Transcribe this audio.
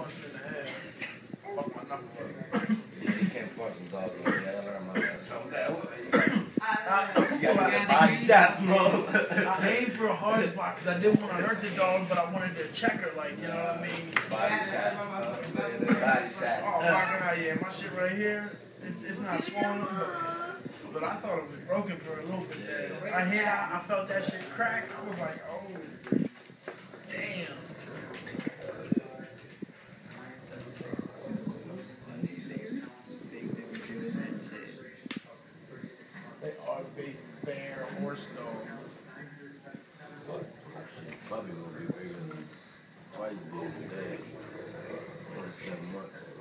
punched in the head. Fuck my knuckle up. Yeah, you can't punch some dogs like that. I learned my lesson. So that way. You gotta get the body shots, bro. I aimed for a hard spot because I didn't want to hurt the dog, but I wanted to check her, like, you know what I mean? Body shots. Body shots. Oh my god, yeah, my shit right here, it's not swollen, but I thought it was broken for a little bit there. I felt that shit crack. I was like, oh, damn. They are big bear horse dogs. Puppy will be bigger than twice big today. 7 months.